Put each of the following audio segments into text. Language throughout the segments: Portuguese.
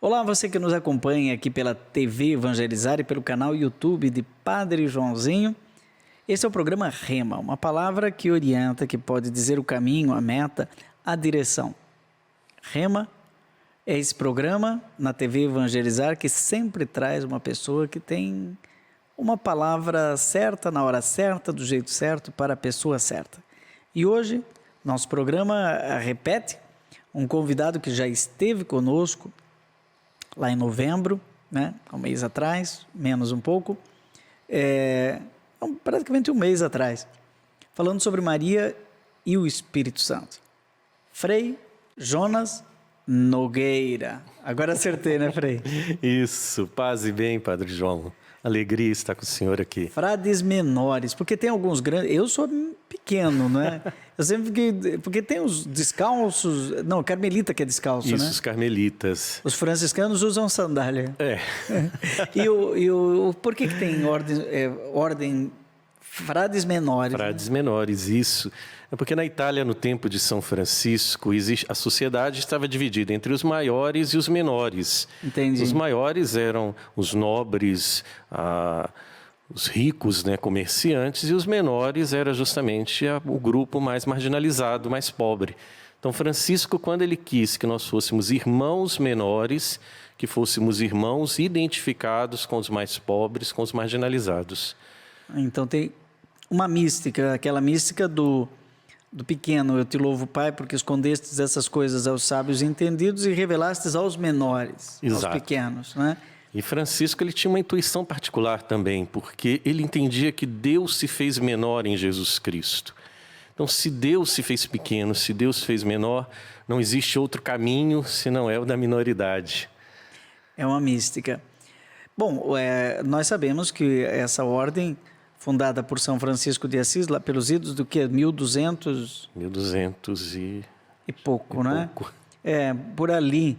Olá, você que nos acompanha aqui pela TV Evangelizar e pelo canal YouTube de Padre Joãozinho. Esse é o programa Rema, uma palavra que orienta, que pode dizer o caminho, a meta, a direção. Rema é esse programa na TV Evangelizar que sempre traz uma pessoa que tem uma palavra certa, na hora certa, do jeito certo, para a pessoa certa. E hoje, nosso programa repete um convidado que já esteve conosco lá em novembro, né, há um mês atrás, menos um pouco, praticamente um mês atrás, falando sobre Maria e o Espírito Santo. Frei Jonas Nogueira. Agora acertei, né, Frei? Isso, paz e bem, Padre João. Alegria estar com o senhor aqui. Frades menores, porque tem alguns grandes... Eu sou pequeno, né? Eu sempre porque tem os descalços... Não, carmelita que é descalço, Isso, né? os carmelitas. Os franciscanos usam sandália. É. Por que tem ordem frades menores? Frades menores, isso. É porque na Itália, no tempo de São Francisco, a sociedade estava dividida entre os maiores e os menores. Entendi. Os maiores eram os nobres, os ricos, né, comerciantes, e os menores era justamente o grupo mais marginalizado, mais pobre. Então, Francisco, quando ele quis que nós fôssemos irmãos menores, que fôssemos irmãos identificados com os mais pobres, com os marginalizados. Então, tem uma mística, aquela mística do pequeno. Eu te louvo, Pai, porque escondestes essas coisas aos sábios entendidos e revelastes aos menores, Exato. aos pequenos, né? E Francisco, ele tinha uma intuição particular também, porque ele entendia que Deus se fez menor em Jesus Cristo. Então, se Deus se fez pequeno, se Deus fez menor, não existe outro caminho senão é o da minoridade. É uma mística. Bom, nós sabemos que essa ordem, fundada por São Francisco de Assis, lá pelos idos do que? 1200 e pouco, né? Pouco. Por ali,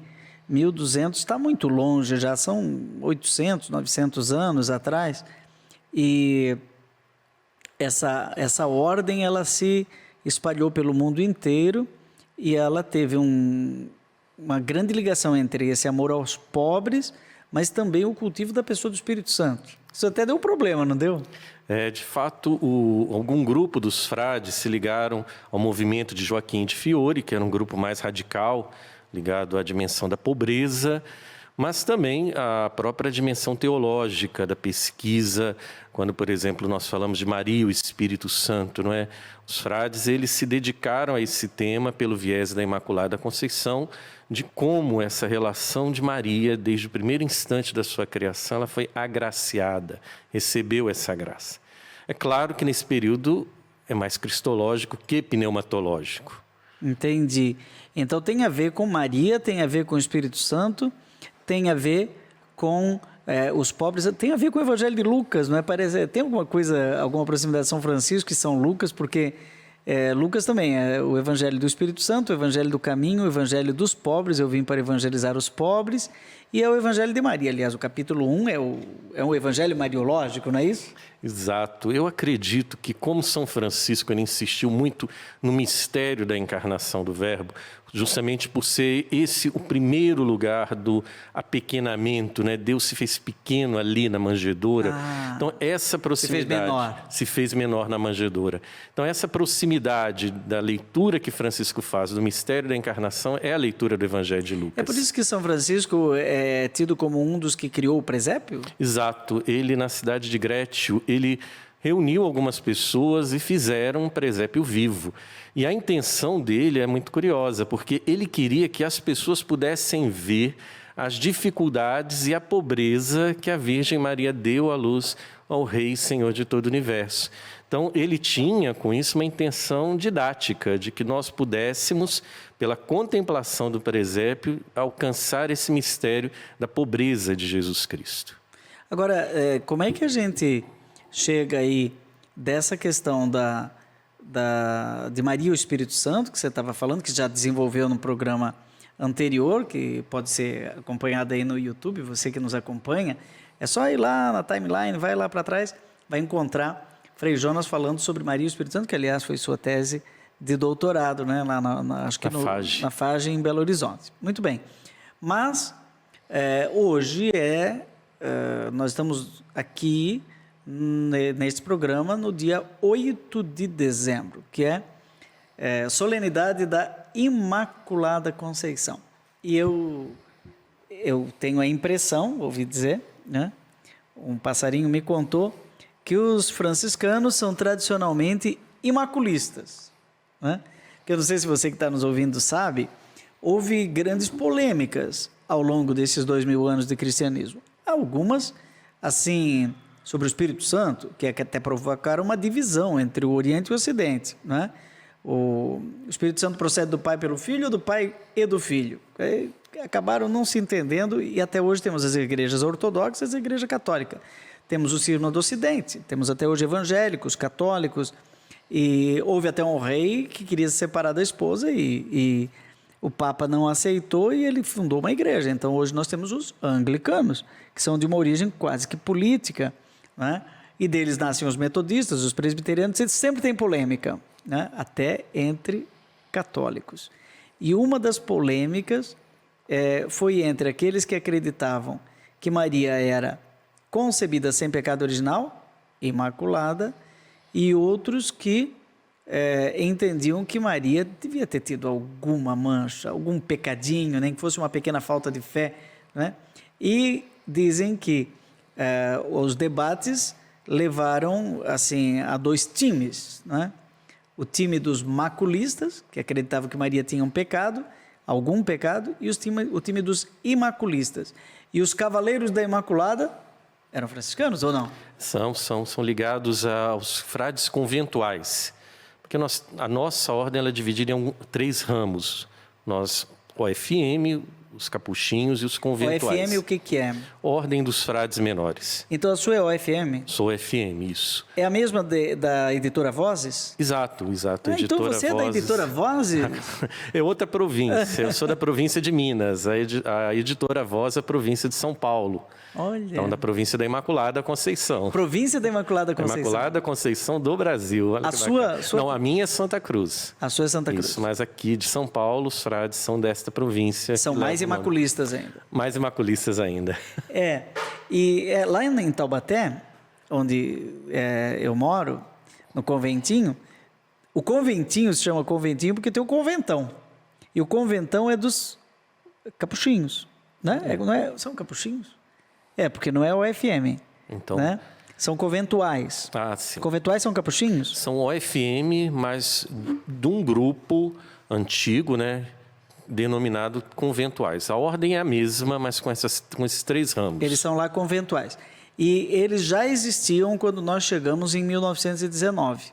1200, está muito longe, já são 800, 900 anos atrás, e essa ordem, ela se espalhou pelo mundo inteiro, e ela teve uma grande ligação entre esse amor aos pobres, mas também o cultivo da pessoa do Espírito Santo. Isso até deu problema, não deu? De fato, algum grupo dos frades se ligaram ao movimento de Joaquim de Fiori, que era um grupo mais radical, ligado à dimensão da pobreza, mas também à própria dimensão teológica da pesquisa. Quando, por exemplo, nós falamos de Maria e o Espírito Santo, não é? Os frades, eles se dedicaram a esse tema pelo viés da Imaculada Conceição, de como essa relação de Maria, desde o primeiro instante da sua criação, ela foi agraciada, recebeu essa graça. É claro que nesse período é mais cristológico que pneumatológico. Entendi. Então tem a ver com Maria, tem a ver com o Espírito Santo, tem a ver com os pobres, tem a ver com o Evangelho de Lucas, não é? Tem alguma coisa, alguma proximidade de São Francisco e São Lucas, porque Lucas também é o Evangelho do Espírito Santo, o Evangelho do Caminho, o Evangelho dos pobres, eu vim para evangelizar os pobres, e é o Evangelho de Maria. Aliás, o capítulo 1 é um Evangelho mariológico, não é isso? Exato. Eu acredito que, como São Francisco, ele insistiu muito no mistério da encarnação do Verbo, justamente por ser esse o primeiro lugar do apequenamento, né? Deus se fez pequeno ali na manjedoura. Então, essa proximidade se fez menor na manjedoura. Então, essa proximidade da leitura que Francisco faz do mistério da encarnação é a leitura do Evangelho de Lucas. É por isso que São Francisco é tido como um dos que criou o presépio? Exato. Ele, na cidade de Grécio, ele reuniu algumas pessoas e fizeram um presépio vivo. E a intenção dele é muito curiosa, porque ele queria que as pessoas pudessem ver as dificuldades e a pobreza que a Virgem Maria deu à luz ao Rei e Senhor de todo o universo. Então, ele tinha com isso uma intenção didática, de que nós pudéssemos, pela contemplação do presépio, alcançar esse mistério da pobreza de Jesus Cristo. Agora, como é que a gente chega aí dessa questão de Maria e o Espírito Santo, que você estava falando, que já desenvolveu no programa anterior, que pode ser acompanhado aí no YouTube, você que nos acompanha, é só ir lá na timeline, vai lá para trás, vai encontrar Frei Jonas falando sobre Maria e o Espírito Santo, que aliás foi sua tese de doutorado, né? Lá acho que na FAGE em Belo Horizonte. Muito bem. Mas Hoje nós estamos aqui neste programa no dia 8 de dezembro, que é solenidade da Imaculada Conceição. E eu tenho a impressão, ouvi dizer, né? Um passarinho me contou que os franciscanos são tradicionalmente imaculistas, né? Que eu não sei se você que está nos ouvindo sabe, houve grandes polêmicas ao longo desses 2000 anos de cristianismo. Algumas, assim, sobre o Espírito Santo, que até provocaram uma divisão entre o Oriente e o Ocidente, né? O Espírito Santo procede do Pai pelo Filho ou do Pai e do Filho? Acabaram não se entendendo e até hoje temos as igrejas ortodoxas e a igreja católica. Temos o cisma do Ocidente, temos até hoje evangélicos, católicos, e houve até um rei que queria se separar da esposa e o Papa não aceitou e ele fundou uma igreja. Então hoje nós temos os anglicanos, que são de uma origem quase que política, né? E deles nascem os metodistas, os presbiterianos, sempre tem polêmica, né? Até entre católicos. E uma das polêmicas foi entre aqueles que acreditavam que Maria era concebida sem pecado original, imaculada, e outros que entendiam que Maria devia ter tido alguma mancha, algum pecadinho, nem que fosse uma pequena falta de fé, né? E dizem que os debates levaram assim a dois times, né? O time dos maculistas, que acreditavam que Maria tinha um pecado, algum pecado, e o time dos imaculistas. E os cavaleiros da Imaculada eram franciscanos ou não? São ligados aos frades conventuais. Porque a nossa ordem ela é dividida em 3 ramos. OFM, os capuchinhos e os conventuais. OFM o que é? Ordem dos Frades Menores. Então a sua é OFM? Sou OFM, isso. É a mesma da editora Vozes? Exato. Então você é da editora Vozes? É outra província, eu sou da província de Minas. A editora Voz é a província de São Paulo. Olha. Então, da província da Imaculada Conceição. Província da Imaculada Conceição. Imaculada Conceição do Brasil. Olha Não, a minha é Santa Cruz. A sua é Santa Cruz. Isso, mas aqui de São Paulo, os frades são desta província. São mais imaculistas ainda. Mais imaculistas ainda. E lá em Taubaté, onde eu moro, no conventinho, o conventinho se chama conventinho porque tem o conventão. E o conventão é dos capuchinhos, né? São capuchinhos? Porque não é o OFM, então, né? São conventuais. Sim. Conventuais são capuchinhos? São OFM, mas de um grupo antigo, né? Denominado conventuais. A ordem é a mesma, mas com esses 3 ramos. Eles são lá conventuais. E eles já existiam quando nós chegamos em 1919.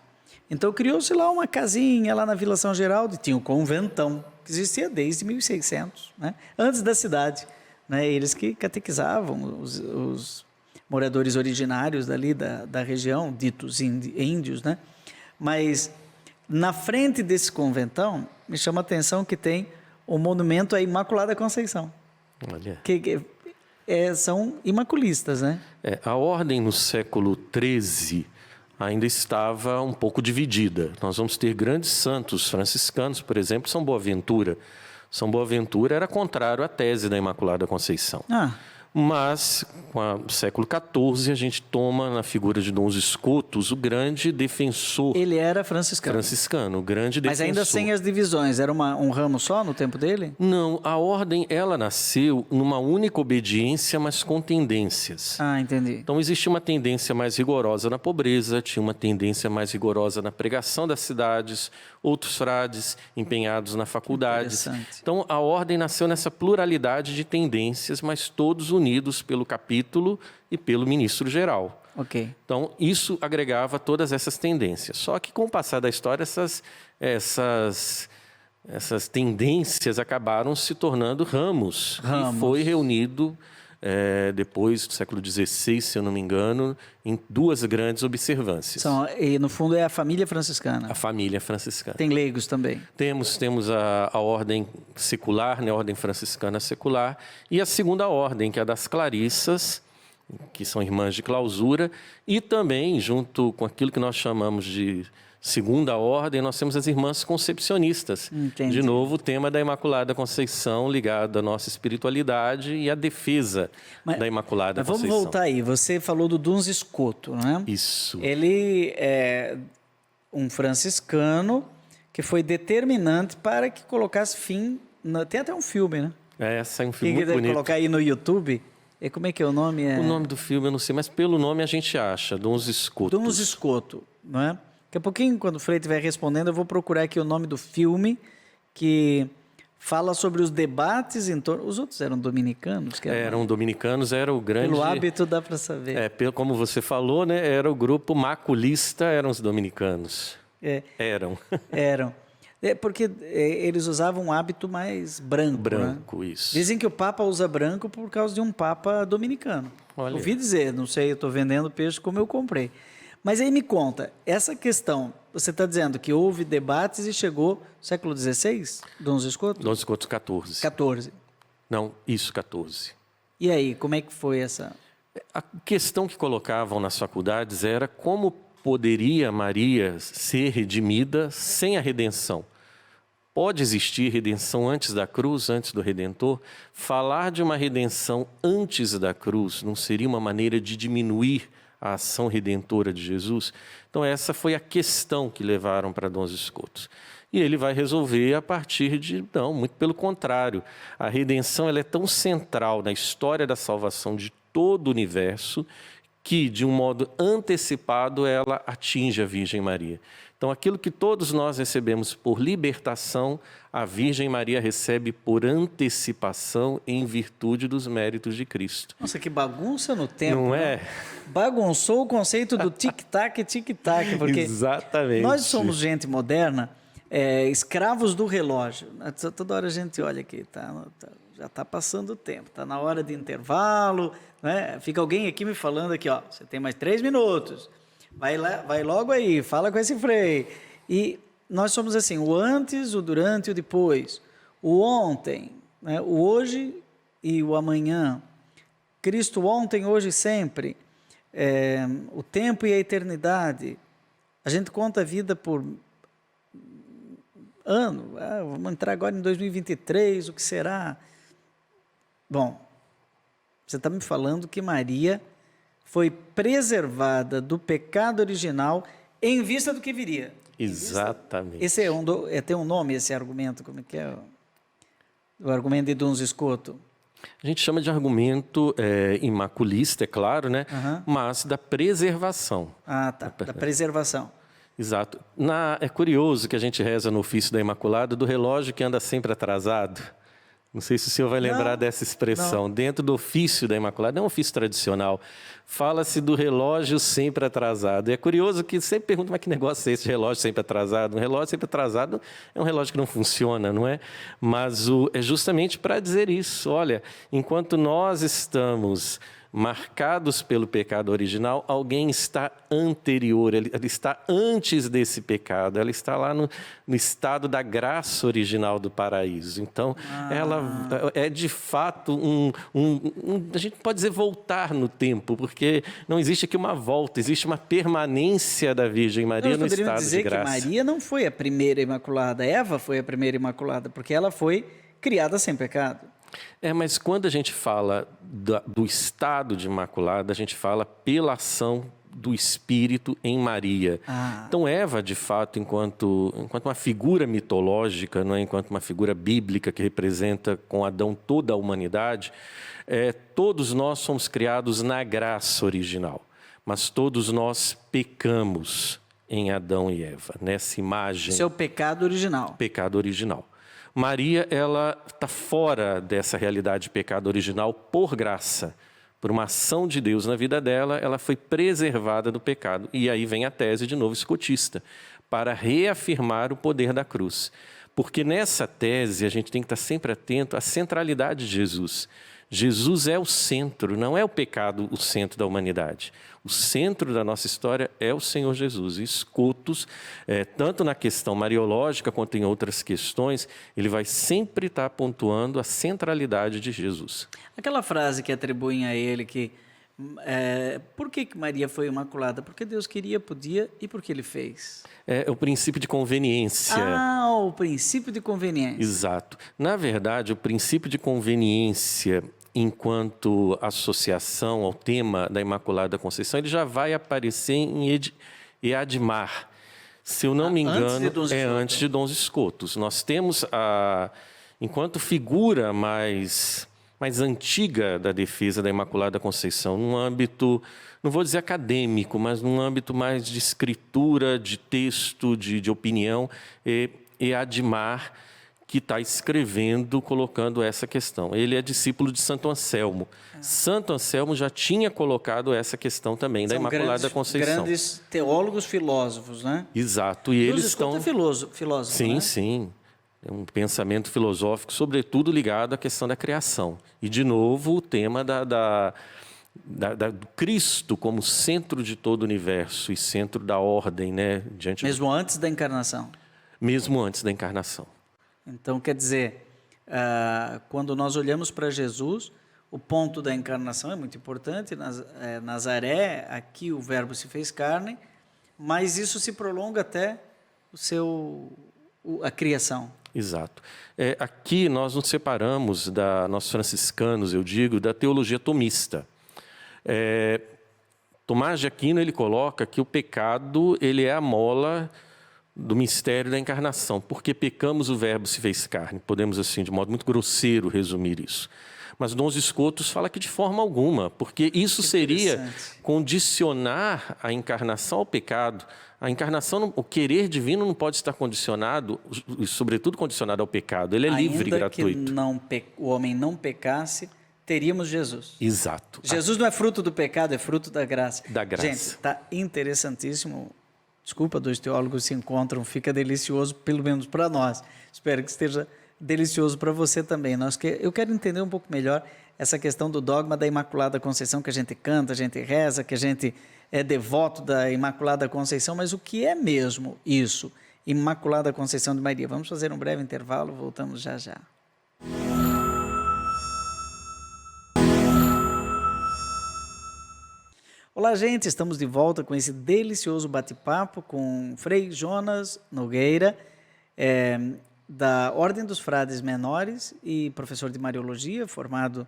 Então criou-se lá uma casinha lá na Vila São Geraldo, e tinha o conventão, que existia desde 1600, né? Antes da cidade. Né, eles que catequizavam os moradores originários dali da região, ditos índios, né? Mas na frente desse conventão, me chama a atenção que tem o monumento à Imaculada Conceição. Olha. Que são imaculistas, né? A ordem no século XIII ainda estava um pouco dividida. Nós vamos ter grandes santos franciscanos, por exemplo, São Boaventura. São Boaventura era contrário à tese da Imaculada Conceição. Mas, com o século XIV, a gente toma na figura de Dom Escotos o grande defensor. Ele era franciscano. Franciscano, o grande defensor. Mas ainda sem as divisões, era um ramo só no tempo dele? Não, a ordem, ela nasceu numa única obediência, mas com tendências. Entendi. Então, existia uma tendência mais rigorosa na pobreza, tinha uma tendência mais rigorosa na pregação das cidades, outros frades empenhados na faculdade. Então, a ordem nasceu nessa pluralidade de tendências, mas todos unidos pelo capítulo e pelo ministro geral. Ok. Então, isso agregava todas essas tendências. Só que, com o passar da história, essas tendências acabaram se tornando ramos. E foi reunido, depois do século XVI, se eu não me engano, em 2 grandes observâncias. E, no fundo, é a família franciscana. A família franciscana. Tem leigos também? Temos a ordem secular, né, a ordem franciscana secular, e a segunda ordem, que é a das Clarissas, que são irmãs de clausura, e também, junto com aquilo que nós chamamos de Segunda ordem, nós temos as irmãs concepcionistas. Entendi. De novo, o tema da Imaculada Conceição ligado à nossa espiritualidade e à defesa da Imaculada Conceição. Vamos voltar aí. Você falou do Duns Scoto, né? Isso. Ele é um franciscano que foi determinante para que colocasse fim... Tem até um filme, né? Esse é um filme muito bonito. Colocar aí no YouTube... E como é que é o nome? O nome do filme eu não sei, mas pelo nome a gente acha, Duns Scoto. Duns Scoto, não é? Daqui a pouquinho, quando o Frei estiver respondendo, eu vou procurar aqui o nome do filme que fala sobre os debates em torno... Os outros eram dominicanos? Eram dominicanos, era o grande... Pelo hábito dá para saber. Como você falou, né? Era o grupo maculista, eram os dominicanos. Eram. Porque eles usavam um hábito mais branco. Branco, né? Isso. Dizem que o Papa usa branco por causa de um Papa dominicano. Olha. Ouvi dizer, não sei, eu estou vendendo peixe como eu comprei. Mas aí me conta, essa questão, você está dizendo que houve debates e chegou século XVI, Duns Scoto? Duns Scoto, 14. 14. Não, isso, 14. E aí, como é que foi essa... A questão que colocavam nas faculdades era como poderia Maria ser redimida sem a redenção. Pode existir redenção antes da cruz, antes do Redentor? Falar de uma redenção antes da cruz não seria uma maneira de diminuir a ação redentora de Jesus? Então essa foi a questão que levaram para Duns Scoto. E ele vai resolver a partir de... Não, muito pelo contrário. A redenção ela é tão central na história da salvação de todo o universo que, de um modo antecipado, ela atinge a Virgem Maria. Então, aquilo que todos nós recebemos por libertação, a Virgem Maria recebe por antecipação em virtude dos méritos de Cristo. Nossa, que bagunça no tempo. Não é? Bagunçou o conceito do tic-tac, tic-tac, porque exatamente. Nós somos gente moderna, escravos do relógio. Toda hora a gente olha aqui, já está passando o tempo, está na hora de intervalo, né? Fica alguém aqui me falando aqui, ó, você tem mais 3 minutos. Vai logo aí, fala com esse Frei. E nós somos assim, o antes, o durante e o depois. O ontem, né? O hoje e o amanhã. Cristo ontem, hoje e sempre. O tempo e a eternidade. A gente conta a vida por ano. Vamos entrar agora em 2023, o que será? Bom, você está me falando que Maria foi preservada do pecado original em vista do que viria. Exatamente. Esse tem um nome, esse argumento, como é que é? O argumento de Duns Scoto. A gente chama de argumento imaculista, é claro, né? Mas da preservação. Ah, tá, da preservação. Exato. É curioso que a gente reza no ofício da Imaculada do relógio que anda sempre atrasado. Não sei se o senhor vai lembrar dessa expressão. Não. Dentro do ofício da Imaculada, não é um ofício tradicional, fala-se do relógio sempre atrasado. E é curioso que sempre perguntam, mas que negócio é esse relógio sempre atrasado? Um relógio sempre atrasado é um relógio que não funciona, não é? Mas é justamente para dizer isso. Olha, enquanto nós estamos marcados pelo pecado original, alguém está anterior, ela está antes desse pecado, ela está lá no estado da graça original do paraíso. Então, ela é de fato a gente pode dizer voltar no tempo, porque não existe aqui uma volta, existe uma permanência da Virgem Maria no estado de graça. Nós poderíamos dizer que Maria não foi a primeira Imaculada, Eva foi a primeira Imaculada, porque ela foi criada sem pecado. Mas quando a gente fala do estado de Imaculada, a gente fala pela ação do Espírito em Maria. Então, Eva, de fato, enquanto uma figura mitológica, não é? Enquanto uma figura bíblica que representa com Adão toda a humanidade, todos nós somos criados na graça original, mas todos nós pecamos em Adão e Eva, nessa imagem. Esse é o pecado original. Pecado original. Maria, ela está fora dessa realidade de pecado original por graça. Por uma ação de Deus na vida dela, ela foi preservada do pecado. E aí vem a tese, de novo, escotista, para reafirmar o poder da cruz. Porque nessa tese, a gente tem que estar sempre atento à centralidade de Jesus. Jesus é o centro, não é o pecado o centro da humanidade. O centro da nossa história é o Senhor Jesus. E Scotus, tanto na questão mariológica quanto em outras questões, ele vai sempre estar pontuando a centralidade de Jesus. Aquela frase que atribuem a ele que Por que Maria foi imaculada? Porque Deus queria, podia e porque Ele fez. É o princípio de conveniência. O princípio de conveniência. Exato. Na verdade, o princípio de conveniência, enquanto associação ao tema da Imaculada Conceição, ele já vai aparecer em Eadmar. Se eu não me engano, antes de Dons Scotus. Nós temos, enquanto figura mais antiga da defesa da Imaculada Conceição, num âmbito, não vou dizer acadêmico, mas num âmbito mais de escritura, de texto, de opinião, Eadmar, que está escrevendo, colocando essa questão. Ele é discípulo de Santo Anselmo. Santo Anselmo já tinha colocado essa questão também, da Imaculada Conceição. Grandes teólogos, filósofos, né? Exato. E eles estão... filósofo, sim, né? Sim. É um pensamento filosófico, sobretudo ligado à questão da criação. E, de novo, o tema do Cristo como centro de todo o universo e centro da ordem, né? Mesmo antes da encarnação. Mesmo antes da encarnação. Então, quer dizer, quando nós olhamos para Jesus, o ponto da encarnação é muito importante. Nazaré, aqui o Verbo se fez carne, mas isso se prolonga até a criação. Exato. Aqui nós nos separamos, nós franciscanos, eu digo, da teologia tomista. Tomás de Aquino ele coloca que o pecado ele é a mola do mistério da encarnação. Porque pecamos, o Verbo se fez carne. Podemos, assim, de modo muito grosseiro, resumir isso. Mas Dons Scotus fala que de forma alguma, porque isso seria condicionar a encarnação ao pecado. A encarnação, o querer divino não pode estar condicionado, e sobretudo condicionado ao pecado. Ele é livre e gratuito. Ainda que o homem não pecasse, teríamos Jesus. Exato. Jesus não é fruto do pecado, é fruto da graça. Da graça. Gente, está interessantíssimo. Desculpa, dois teólogos se encontram, fica delicioso, pelo menos para nós. Espero que esteja delicioso para você também. Eu quero entender um pouco melhor essa questão do dogma da Imaculada Conceição, que a gente canta, a gente reza, que a gente é devoto da Imaculada Conceição, mas o que é mesmo isso? Imaculada Conceição de Maria. Vamos fazer um breve intervalo, voltamos já já. Olá, gente, estamos de volta com esse delicioso bate-papo com Frei Jonas Nogueira, da Ordem dos Frades Menores e professor de Mariologia, formado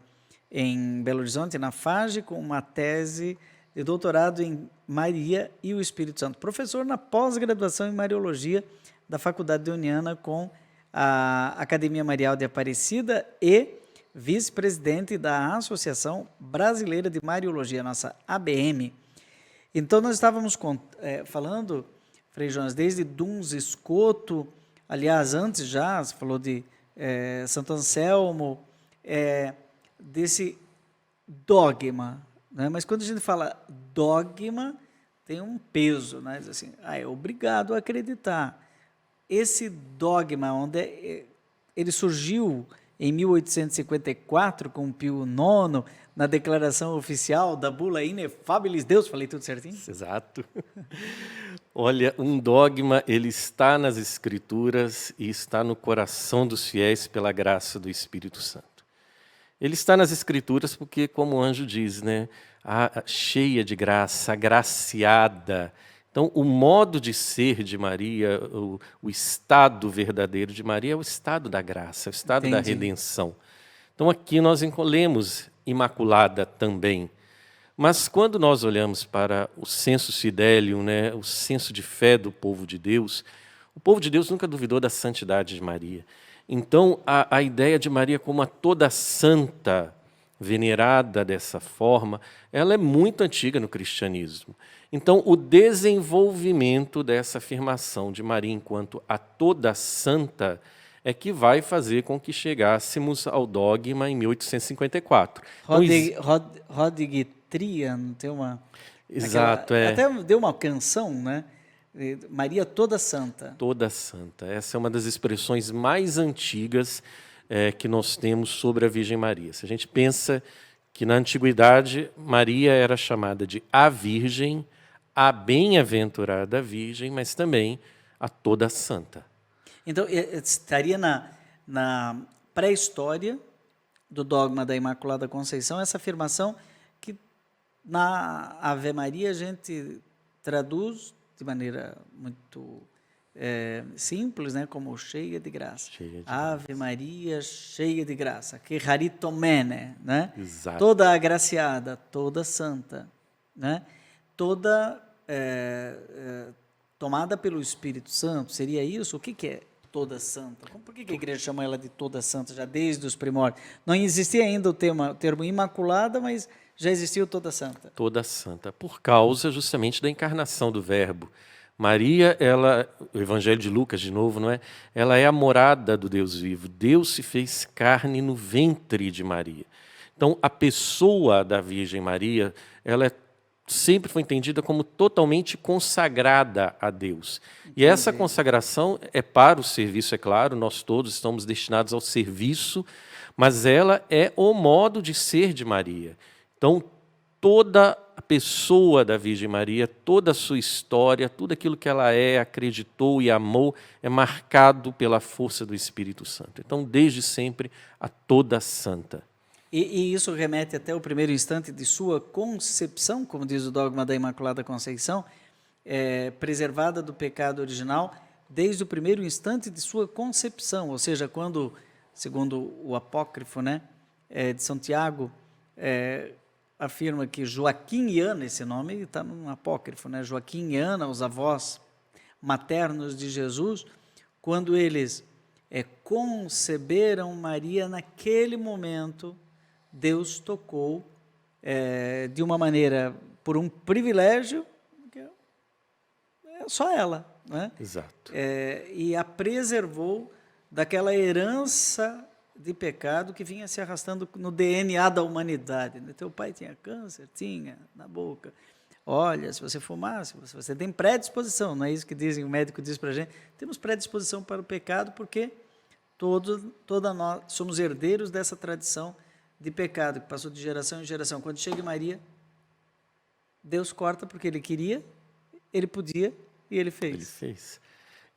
em Belo Horizonte, na FAGE, com uma tese de doutorado em Maria e o Espírito Santo. Professor na pós-graduação em Mariologia da Faculdade Uniana com a Academia Marial de Aparecida e vice-presidente da Associação Brasileira de Mariologia, nossa ABM. Então, nós estávamos falando, Frei Jonas, desde Duns Scotus, aliás, antes já, você falou de Santo Anselmo, desse dogma, né? Mas quando a gente fala dogma, tem um peso, né? Diz assim, é obrigado a acreditar. Esse dogma, onde ele surgiu em 1854, com Pio IX, na declaração oficial da bula Inefabilis Deus, falei tudo certinho? Exato. Olha, um dogma, ele está nas Escrituras e está no coração dos fiéis pela graça do Espírito Santo. Ele está nas Escrituras porque, como o anjo diz, né, cheia de graça, agraciada. Então, o modo de ser de Maria, o estado verdadeiro de Maria é o estado da graça, é o estado da redenção. Então, aqui nós lemos Imaculada também. Mas quando nós olhamos para o sensus fidelium, né, o senso de fé do povo de Deus, o povo de Deus nunca duvidou da santidade de Maria. Então, a ideia de Maria como a toda santa, venerada dessa forma, ela é muito antiga no cristianismo. Então, o desenvolvimento dessa afirmação de Maria enquanto a toda santa é que vai fazer com que chegássemos ao dogma em 1854. Rodrigues Trian tem uma... Exato, até deu uma canção, né? Maria toda santa. Toda santa. Essa é uma das expressões mais antigas que nós temos sobre a Virgem Maria. Se a gente pensa que na antiguidade Maria era chamada de a Virgem, a bem-aventurada Virgem, mas também a toda santa. Então, estaria na pré-história do dogma da Imaculada Conceição essa afirmação que Na Ave Maria a gente traduz de maneira muito simples, né, como cheia de graça. Cheia de Ave Maria, cheia de graça. Que charitomene, né? Exato. Toda agraciada, toda santa, né? Toda tomada pelo Espírito Santo. Seria isso? O que é toda santa? Por que a igreja chama ela de toda santa já desde os primórdios? Não existia ainda o termo imaculada, mas já existiu toda santa. Toda santa, por causa justamente da encarnação do Verbo. Maria, o Evangelho de Lucas, de novo, não é? Ela é a morada do Deus vivo. Deus se fez carne no ventre de Maria. Então, a pessoa da Virgem Maria, ela sempre foi entendida como totalmente consagrada a Deus. E essa consagração é para o serviço, é claro, nós todos estamos destinados ao serviço, mas ela é o modo de ser de Maria. Então, toda a pessoa da Virgem Maria, toda a sua história, tudo aquilo que ela acreditou e amou, é marcado pela força do Espírito Santo. Então, desde sempre, a toda santa. E isso remete até o primeiro instante de sua concepção, como diz o dogma da Imaculada Conceição, preservada do pecado original, desde o primeiro instante de sua concepção, ou seja, quando, segundo o apócrifo, né, de São Tiago, afirma que Joaquim e Ana, esse nome está no apócrifo, né? Joaquim e Ana, os avós maternos de Jesus, quando eles conceberam Maria, naquele momento, Deus tocou de uma maneira, por um privilégio, que é só ela, né? Exato. E a preservou daquela herança de pecado que vinha se arrastando no DNA da humanidade. Teu pai tinha câncer? Tinha, na boca. Olha, se você fumar, se você tem predisposição, não é isso que dizem, o médico diz para a gente, temos predisposição para o pecado porque toda nós somos herdeiros dessa tradição de pecado que passou de geração em geração. Quando chega Maria, Deus corta porque Ele queria, Ele podia e Ele fez. Ele fez.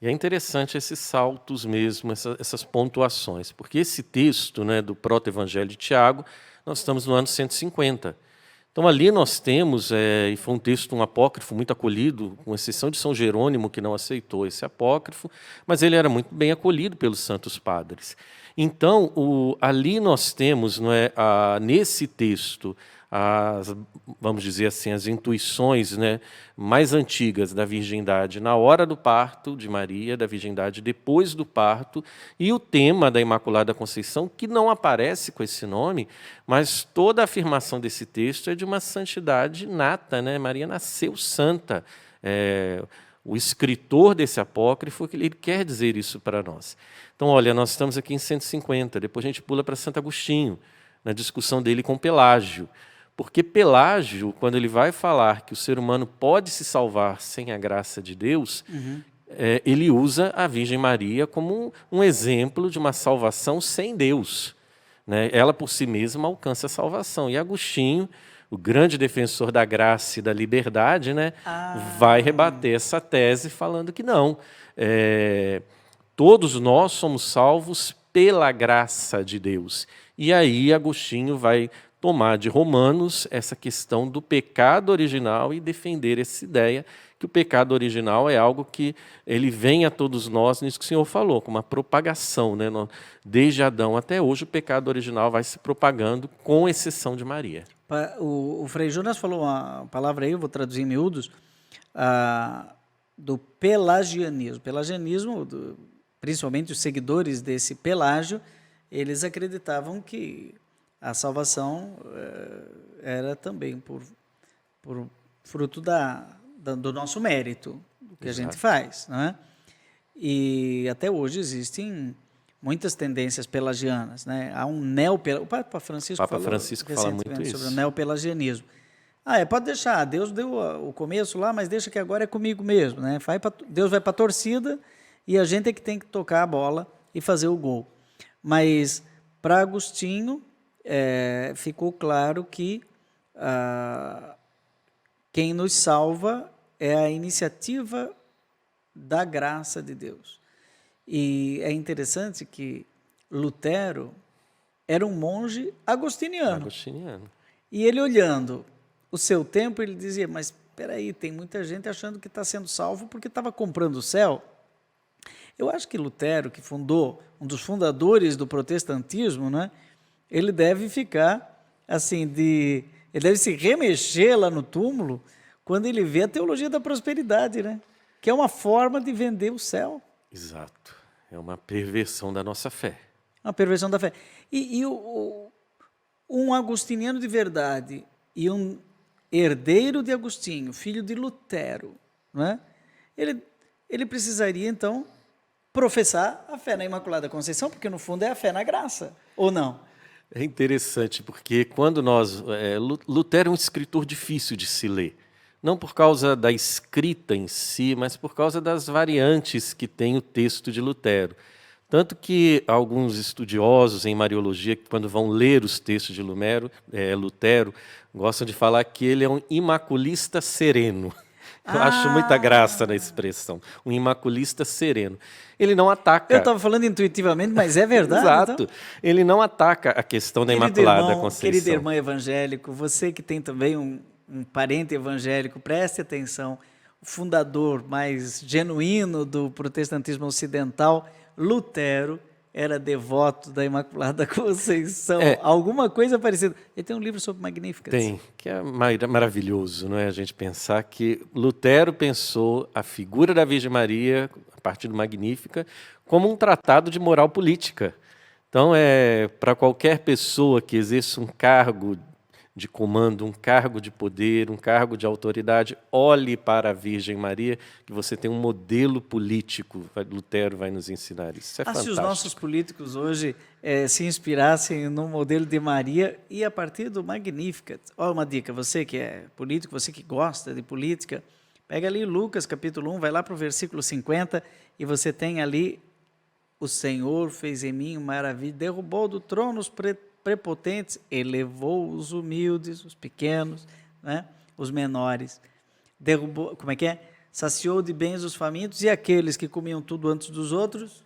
E é interessante esses saltos mesmo, essas pontuações, porque esse texto, né, do proto-evangelho de Tiago, nós estamos no ano 150. Então ali nós temos, e foi um texto, um apócrifo muito acolhido, com exceção de São Jerônimo, que não aceitou esse apócrifo, mas ele era muito bem acolhido pelos santos padres. Então, ali nós temos, não é, nesse texto, vamos dizer assim, as intuições, né, mais antigas da virgindade na hora do parto de Maria, da virgindade depois do parto, e o tema da Imaculada Conceição, que não aparece com esse nome, mas toda a afirmação desse texto é de uma santidade nata, né? Maria nasceu santa. O escritor desse apócrifo, ele quer dizer isso para nós. Então, olha, nós estamos aqui em 150, depois a gente pula para Santo Agostinho, na discussão dele com Pelágio. Porque Pelágio, quando ele vai falar que o ser humano pode se salvar sem a graça de Deus, ele usa a Virgem Maria como um exemplo de uma salvação sem Deus, né? Ela, por si mesma, alcança a salvação. E Agostinho, o grande defensor da graça e da liberdade, né, vai rebater essa tese falando que não. Todos nós somos salvos pela graça de Deus. E aí Agostinho vai tomar de Romanos essa questão do pecado original e defender essa ideia que o pecado original é algo que ele vem a todos nós, nisso que o Senhor falou, com uma propagação, né? Desde Adão até hoje, o pecado original vai se propagando, com exceção de Maria. O Frei Jonas falou uma palavra aí, eu vou traduzir em miúdos, do pelagianismo. Pelagianismo, principalmente os seguidores desse Pelágio, eles acreditavam que a salvação era também por fruto do nosso mérito, do que a gente faz, né? E até hoje existem muitas tendências pelagianas, né? Há um o Papa Francisco fala muito isso. sobre o neopelagianismo. Pode deixar, Deus deu o começo lá, mas deixa que agora é comigo mesmo, né? Deus vai para a torcida e a gente é que tem que tocar a bola e fazer o gol. Mas para Agostinho ficou claro que quem nos salva é a iniciativa da graça de Deus. E é interessante que Lutero era um monge agostiniano. E ele olhando o seu tempo, ele dizia, mas espera aí, tem muita gente achando que está sendo salvo porque estava comprando o céu. Eu acho que Lutero, que fundou, um dos fundadores do protestantismo, né, ele deve ficar assim, ele deve se remexer lá no túmulo quando ele vê a teologia da prosperidade, né, que é uma forma de vender o céu. Exato. É uma perversão da nossa fé. Uma perversão da fé. Um agostiniano de verdade e um herdeiro de Agostinho, filho de Lutero, né, ele precisaria, então, professar a fé na Imaculada Conceição, porque no fundo é a fé na graça, ou não? É interessante, porque quando Lutero é um escritor difícil de se ler. Não por causa da escrita em si, mas por causa das variantes que tem o texto de Lutero. Tanto que alguns estudiosos em Mariologia, quando vão ler os textos de Lutero, gostam de falar que ele é um imaculista sereno. Eu acho muita graça na expressão, um imaculista sereno. Ele não ataca... Eu estava falando intuitivamente, mas é verdade. Exato. Então? Ele não ataca a questão da Imaculada Conceição. Querido irmão evangélico, você que tem também um parente evangélico, preste atenção, o fundador mais genuíno do protestantismo ocidental, Lutero, era devoto da Imaculada Conceição, alguma coisa parecida. Ele tem um livro sobre Magníficat. Tem, que é maravilhoso, não é? A gente pensar que Lutero pensou a figura da Virgem Maria, a partir do Magníficat, como um tratado de moral política. Então, para qualquer pessoa que exerça um cargo de comando, um cargo de poder, um cargo de autoridade, olhe para a Virgem Maria, que você tem um modelo político. Lutero vai nos ensinar isso. Isso é fantástico. Se os nossos políticos hoje se inspirassem no modelo de Maria e a partir do Magníficat. Olha uma dica, você que é político, você que gosta de política, pega ali Lucas capítulo 1, vai lá para o versículo 50 e você tem ali: o Senhor fez em mim maravilha, derrubou do trono os prepotentes, elevou os humildes, os pequenos, né, os menores, derrubou, saciou de bens os famintos e aqueles que comiam tudo antes dos outros,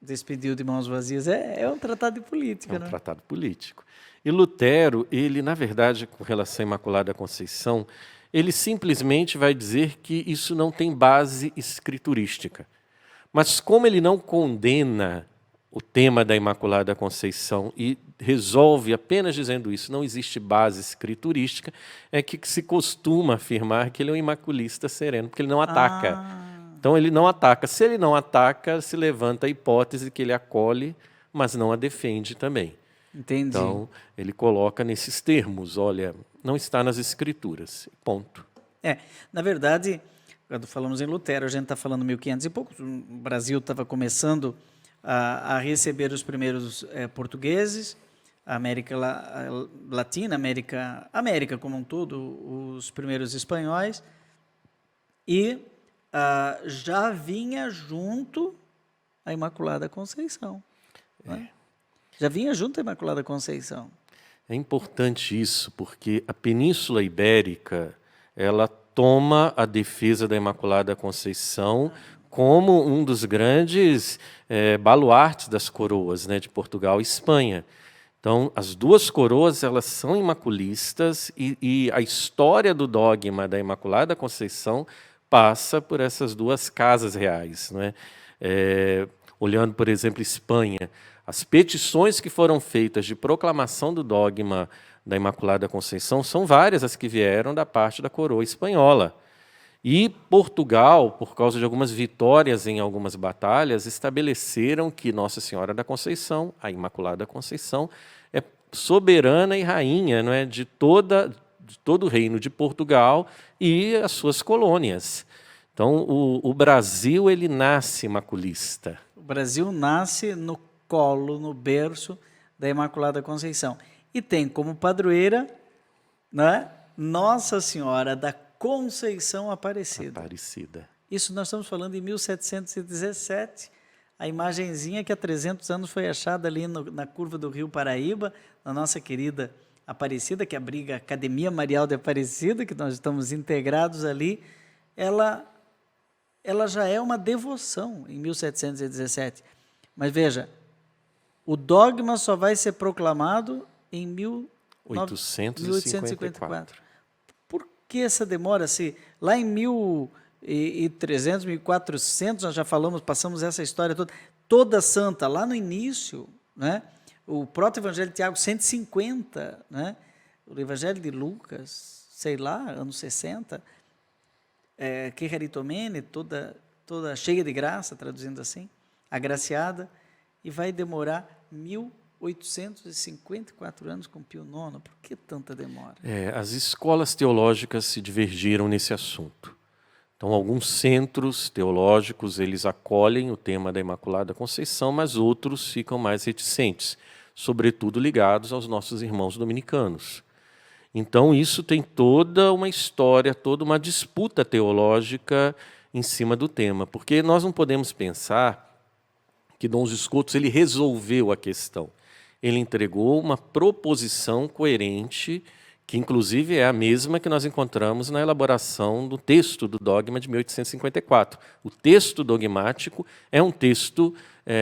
despediu de mãos vazias. É um tratado de política. É um tratado político. E Lutero, ele, na verdade, com relação à Imaculada Conceição, ele simplesmente vai dizer que isso não tem base escriturística. Mas como ele não condena o tema da Imaculada Conceição e resolve apenas dizendo isso, não existe base escriturística, é que se costuma afirmar que ele é um imaculista sereno, porque ele não ataca. Então ele não ataca. Se ele não ataca, se levanta a hipótese que ele acolhe, mas não a defende também. Entendi. Então ele coloca nesses termos, olha, não está nas escrituras, ponto. Na verdade, quando falamos em Lutero, a gente está falando 1500 e pouco, o Brasil estava começando a receber os primeiros portugueses, a América Latina, América como um todo, os primeiros espanhóis, e já vinha junto a Imaculada Conceição. Né? Já vinha junto a Imaculada Conceição. É importante isso, porque a Península Ibérica, ela toma a defesa da Imaculada Conceição como um dos grandes baluartes das coroas, né, de Portugal e Espanha. Então, as duas coroas elas são imaculistas e a história do dogma da Imaculada Conceição passa por essas duas casas reais. Não é? Olhando, por exemplo, Espanha, as petições que foram feitas de proclamação do dogma da Imaculada Conceição são várias as que vieram da parte da coroa espanhola. E Portugal, por causa de algumas vitórias em algumas batalhas, estabeleceram que Nossa Senhora da Conceição, a Imaculada Conceição, é soberana e rainha, não é, de todo o reino de Portugal e as suas colônias. Então, o Brasil ele nasce imaculista. O Brasil nasce no colo, no berço da Imaculada Conceição. E tem como padroeira, né, Nossa Senhora da Conceição Aparecida. Isso nós estamos falando em 1717, a imagenzinha que há 300 anos foi achada ali na curva do Rio Paraíba, na nossa querida Aparecida, que abriga a Academia Marial de Aparecida, que nós estamos integrados ali, ela já é uma devoção em 1717. Mas veja, o dogma só vai ser proclamado em 1854. que essa demora? Se lá em 1300, 1400, nós já falamos, passamos essa história toda santa, lá no início, né? O proto-evangelho de Tiago, 150, né? O evangelho de Lucas, sei lá, anos 60, que Heritomene, toda cheia de graça, traduzindo assim, agraciada, e vai demorar 1854 anos com Pio IX. Por que tanta demora? As escolas teológicas se divergiram nesse assunto. Então, alguns centros teológicos, eles acolhem o tema da Imaculada Conceição, mas outros ficam mais reticentes, sobretudo ligados aos nossos irmãos dominicanos. Então, isso tem toda uma história, toda uma disputa teológica em cima do tema, porque nós não podemos pensar que Dom Scotus ele resolveu a questão. Ele entregou uma proposição coerente, que inclusive é a mesma que nós encontramos na elaboração do texto do dogma de 1854. O texto dogmático é um texto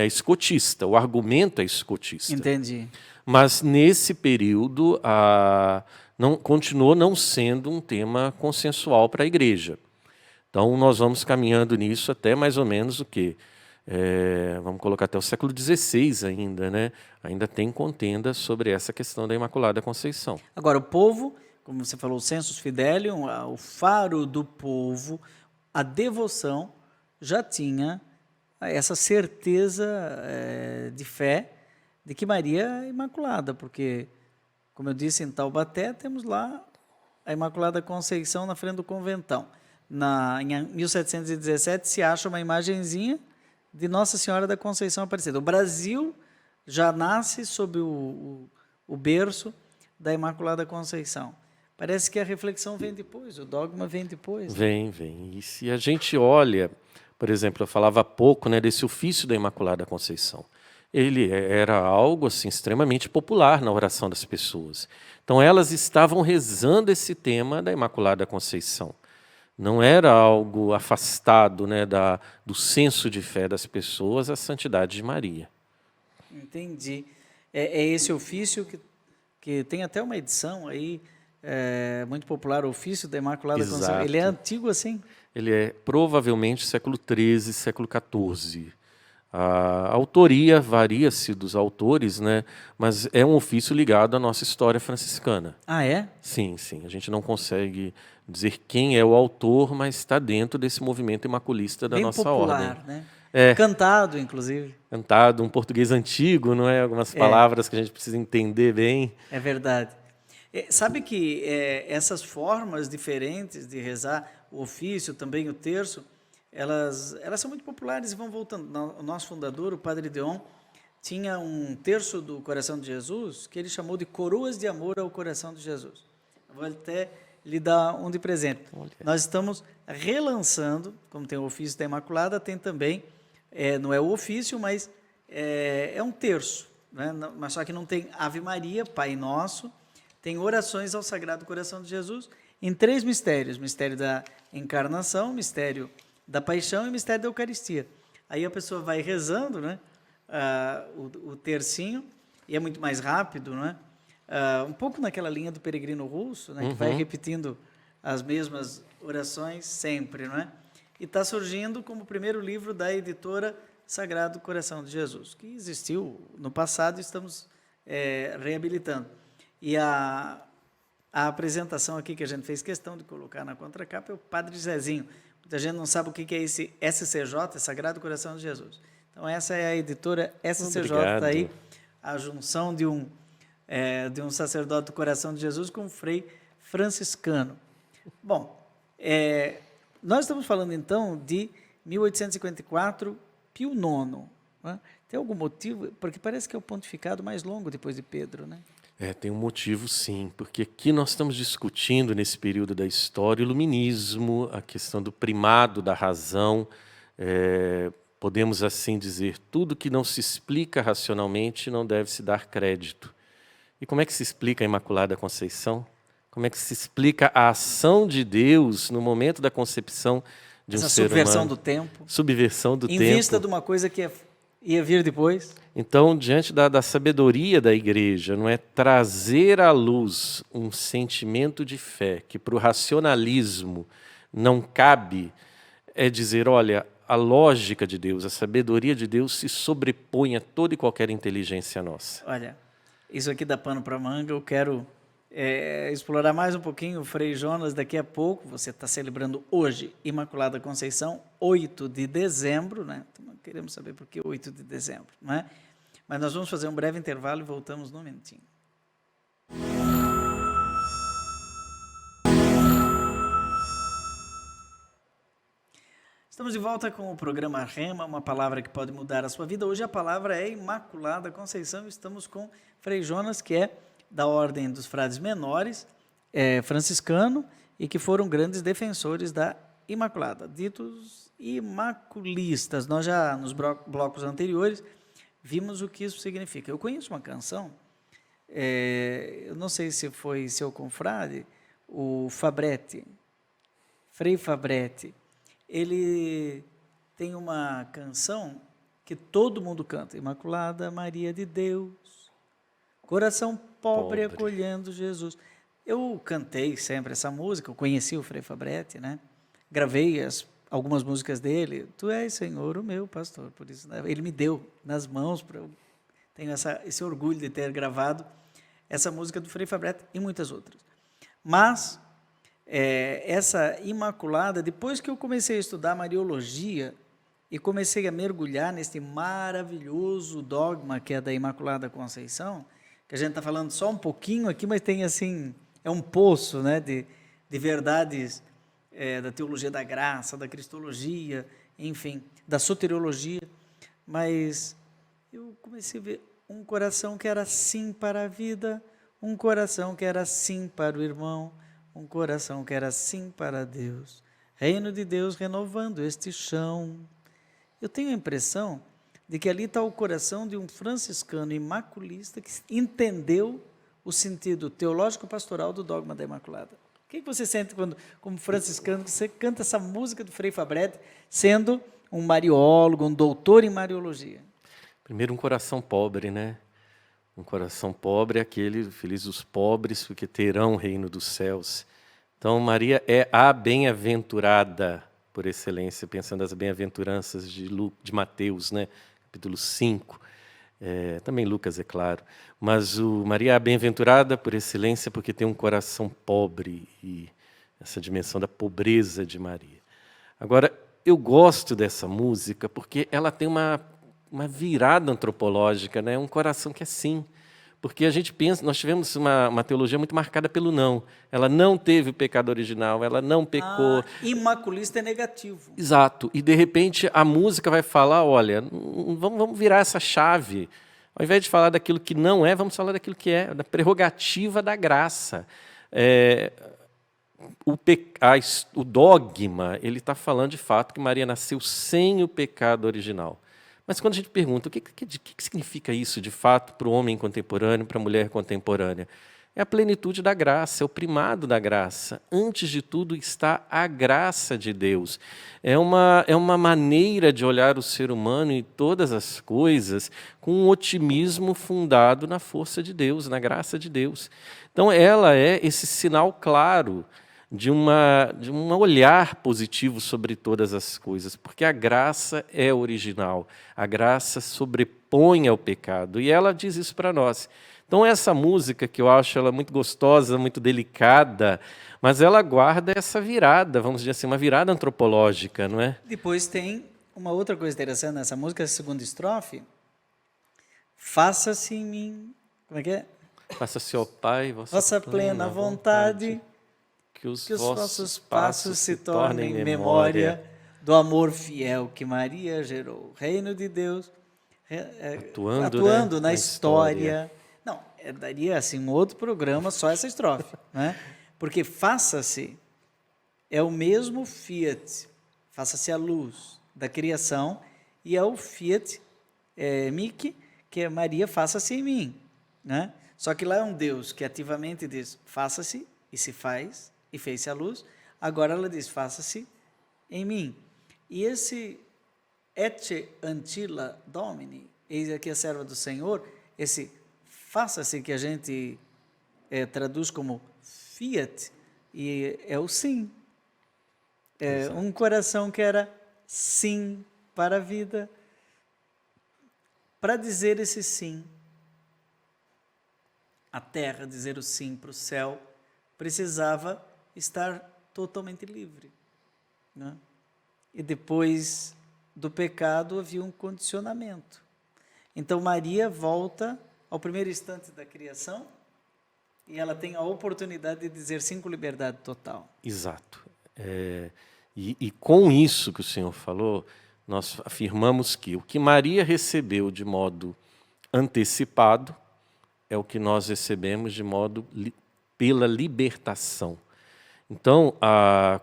escotista, o argumento é escotista. Entendi. Mas nesse período continuou não sendo um tema consensual para a Igreja. Então nós vamos caminhando nisso até mais ou menos o quê? Vamos colocar até o século XVI ainda, né? Ainda tem contenda sobre essa questão da Imaculada Conceição. Agora, o povo, como você falou, o sensus fidelium, o faro do povo, a devoção, já tinha essa certeza de fé de que Maria é Imaculada, porque, como eu disse, em Taubaté, temos lá a Imaculada Conceição na frente do conventão. Em 1717 se acha uma imagenzinha de Nossa Senhora da Conceição Aparecida. O Brasil já nasce sob o berço da Imaculada Conceição. Parece que a reflexão vem depois, o dogma vem depois. Vem. E se a gente olha, por exemplo, eu falava há pouco, né, desse ofício da Imaculada Conceição. Ele era algo assim, extremamente popular na oração das pessoas. Então elas estavam rezando esse tema da Imaculada Conceição. Não era algo afastado, né, do senso de fé das pessoas, a santidade de Maria. Entendi. É esse ofício que tem até uma edição aí, muito popular, o ofício da Imaculada Conceição. Ele é antigo assim? Ele é provavelmente século XIII, século XIV. A autoria varia-se dos autores, né, mas é um ofício ligado à nossa história franciscana. Ah, é? Sim. A gente não consegue dizer quem é o autor, mas está dentro desse movimento imaculista da nossa ordem. Bem popular, né? Cantado, inclusive. Cantado, um português antigo, não é? Algumas palavras que a gente precisa entender bem. É verdade. Sabe que essas formas diferentes de rezar, o ofício, também o terço, elas são muito populares e vão voltando. O nosso fundador, o Padre Deon, tinha um terço do Coração de Jesus que ele chamou de Coroas de Amor ao Coração de Jesus. Eu vou até lhe dar um de presente. Olha. Nós estamos relançando, como tem o ofício da Imaculada, tem também, não é o ofício, mas é um terço, né? Mas só que não tem Ave Maria, Pai Nosso, tem orações ao Sagrado Coração de Jesus em 3 mistérios: mistério da encarnação, mistério da paixão e mistério da Eucaristia. Aí a pessoa vai rezando, né, o tercinho, e é muito mais rápido, né? Um pouco naquela linha do peregrino russo, né, que vai repetindo as mesmas orações sempre, não é? E está surgindo como o primeiro livro da editora Sagrado Coração de Jesus, que existiu no passado e estamos reabilitando. E a apresentação aqui que a gente fez questão de colocar na contracapa é o Padre Zezinho. Muita gente não sabe o que é esse SCJ, Sagrado Coração de Jesus. Então essa é a editora SCJ, tá aí, a junção de um sacerdote do Coração de Jesus com um frei franciscano. Bom, nós estamos falando então de 1854, Pio IX. Né? Tem algum motivo? Porque parece que é o pontificado mais longo depois de Pedro, né? Tem um motivo, sim, porque aqui nós estamos discutindo, nesse período da história, o iluminismo, a questão do primado da razão, podemos assim dizer, tudo que não se explica racionalmente não deve se dar crédito. E como é que se explica a Imaculada Conceição? Como é que se explica a ação de Deus no momento da concepção de um ser humano? Essa subversão do tempo. Subversão do tempo. Em vista de uma coisa que é ia vir depois. Então, diante da sabedoria da igreja, não é trazer à luz um sentimento de fé que para o racionalismo não cabe, é dizer, olha, a lógica de Deus, a sabedoria de Deus se sobrepõe a toda e qualquer inteligência nossa. Olha, isso aqui dá pano para manga, eu quero explorar mais um pouquinho o Frei Jonas daqui a pouco. Você está celebrando hoje Imaculada Conceição, 8 de dezembro, né? Queremos saber por que 8 de dezembro, não é? Mas nós vamos fazer um breve intervalo e voltamos num minutinho. Estamos de volta com o programa Rema, uma palavra que pode mudar a sua vida. Hoje a palavra é Imaculada Conceição. Estamos com Frei Jonas, que é da Ordem dos Frades Menores, franciscano, e que foram grandes defensores da Imaculada, ditos imaculistas. Nós já, nos blocos anteriores, vimos o que isso significa. Eu conheço uma canção, eu não sei se foi seu confrade, o Fabretti, Frei Fabretti. Ele tem uma canção que todo mundo canta, Imaculada Maria de Deus, coração pobre acolhendo Jesus. Eu cantei sempre essa música, eu conheci o Frei Fabretti, né? Gravei algumas músicas dele. Tu és, Senhor, o meu pastor. Por isso, né? Ele me deu nas mãos, tenho esse orgulho de ter gravado essa música do Frei Fabretti e muitas outras. Mas essa Imaculada, depois que eu comecei a estudar Mariologia e comecei a mergulhar nesse maravilhoso dogma que é da Imaculada Conceição, que a gente está falando só um pouquinho aqui, mas tem assim, é um poço, né, de verdades da teologia da graça, da cristologia, enfim, da soteriologia, mas eu comecei a ver um coração que era sim para a vida, um coração que era sim para o irmão, um coração que era sim para Deus, reino de Deus renovando este chão. Eu tenho a impressão de que ali está o coração de um franciscano imaculista que entendeu o sentido teológico-pastoral do dogma da Imaculada. O que você sente quando, como franciscano, você canta essa música do Frei Fabretti, sendo um mariólogo, um doutor em Mariologia? Primeiro, um coração pobre, né? Um coração pobre é aquele, feliz os pobres, porque terão o reino dos céus. Então, Maria é a bem-aventurada, por excelência, pensando nas bem-aventuranças de Mateus, né? Capítulo 5, também Lucas, é claro. Mas Maria é a bem-aventurada por excelência porque tem um coração pobre, e essa dimensão da pobreza de Maria. Agora, eu gosto dessa música porque ela tem uma virada antropológica, né? Um coração que é sim. Porque a gente pensa, nós tivemos uma teologia muito marcada pelo não. Ela não teve o pecado original, ela não pecou. Imaculista é negativo. Exato. E, de repente, a música vai falar, olha, vamos virar essa chave. Ao invés de falar daquilo que não é, vamos falar daquilo que é, da prerrogativa da graça. O dogma, ele está falando, de fato, que Maria nasceu sem o pecado original. Mas quando a gente pergunta o que significa isso, de fato, para o homem contemporâneo, para a mulher contemporânea, é a plenitude da graça, é o primado da graça. Antes de tudo está a graça de Deus. É uma maneira de olhar o ser humano e todas as coisas com um otimismo fundado na força de Deus, na graça de Deus. Então, ela é esse sinal claro de um olhar positivo sobre todas as coisas, porque a graça é original, a graça sobrepõe ao pecado, e ela diz isso para nós. Então, essa música, que eu acho ela muito gostosa, muito delicada, mas ela guarda essa virada, vamos dizer assim, uma virada antropológica, não é? Depois tem uma outra coisa interessante nessa música, a segunda estrofe, faça-se em mim, como é que é? Faça-se, ó Pai, vossa plena vontade, que os vossos passos se tornem memória do amor fiel que Maria gerou. Reino de Deus atuando, né, na história. Não, daria assim um outro programa, só essa estrofe, né? Porque faça-se é o mesmo fiat, faça-se a luz da criação, e é o fiat mic, que é Maria, faça-se em mim, né? Só que lá é um Deus que ativamente diz, faça-se, e se faz, e fez-se a luz. Agora ela diz, faça-se em mim. E Ecce ancilla Domini, eis aqui a serva do Senhor, esse faça-se que a gente traduz como fiat, e é o sim. É um coração que era sim para a vida. Para dizer esse sim, a terra dizer o sim para o céu, precisava estar totalmente livre, né? E depois do pecado havia um condicionamento. Então Maria volta ao primeiro instante da criação e ela tem a oportunidade de dizer sim com liberdade total. Exato. E com isso que o Senhor falou, nós afirmamos que o que Maria recebeu de modo antecipado é o que nós recebemos de modo pela libertação. Então,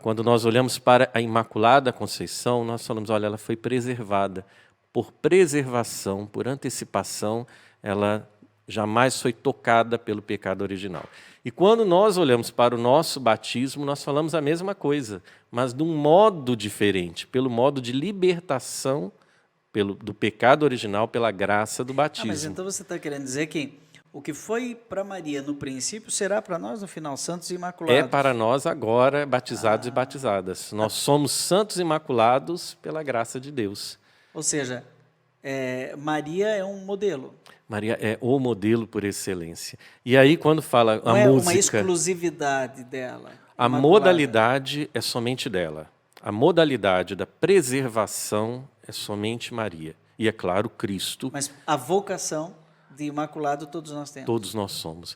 quando nós olhamos para a Imaculada Conceição, nós falamos, olha, ela foi preservada. Por preservação, por antecipação, ela jamais foi tocada pelo pecado original. E quando nós olhamos para o nosso batismo, nós falamos a mesma coisa, mas de um modo diferente, pelo modo de libertação do pecado original pela graça do batismo. Mas então você está querendo dizer que o que foi para Maria no princípio será para nós no final, santos e imaculados? É para nós agora, batizados e batizadas. Nós somos santos e imaculados pela graça de Deus. Ou seja, Maria é um modelo. Maria é o modelo por excelência. E aí, quando fala não a é música... uma exclusividade dela. A modalidade é somente dela. A modalidade da preservação é somente Maria. E, é claro, Cristo. Mas a vocação de imaculado todos nós temos. Todos nós somos.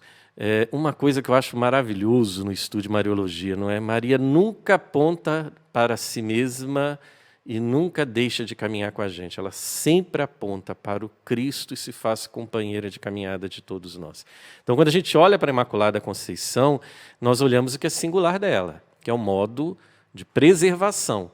Uma coisa que eu acho maravilhoso no estudo de Mariologia, não é? Maria nunca aponta para si mesma e nunca deixa de caminhar com a gente. Ela sempre aponta para o Cristo e se faz companheira de caminhada de todos nós. Então, quando a gente olha para a Imaculada Conceição, nós olhamos o que é singular dela, que é o modo de preservação.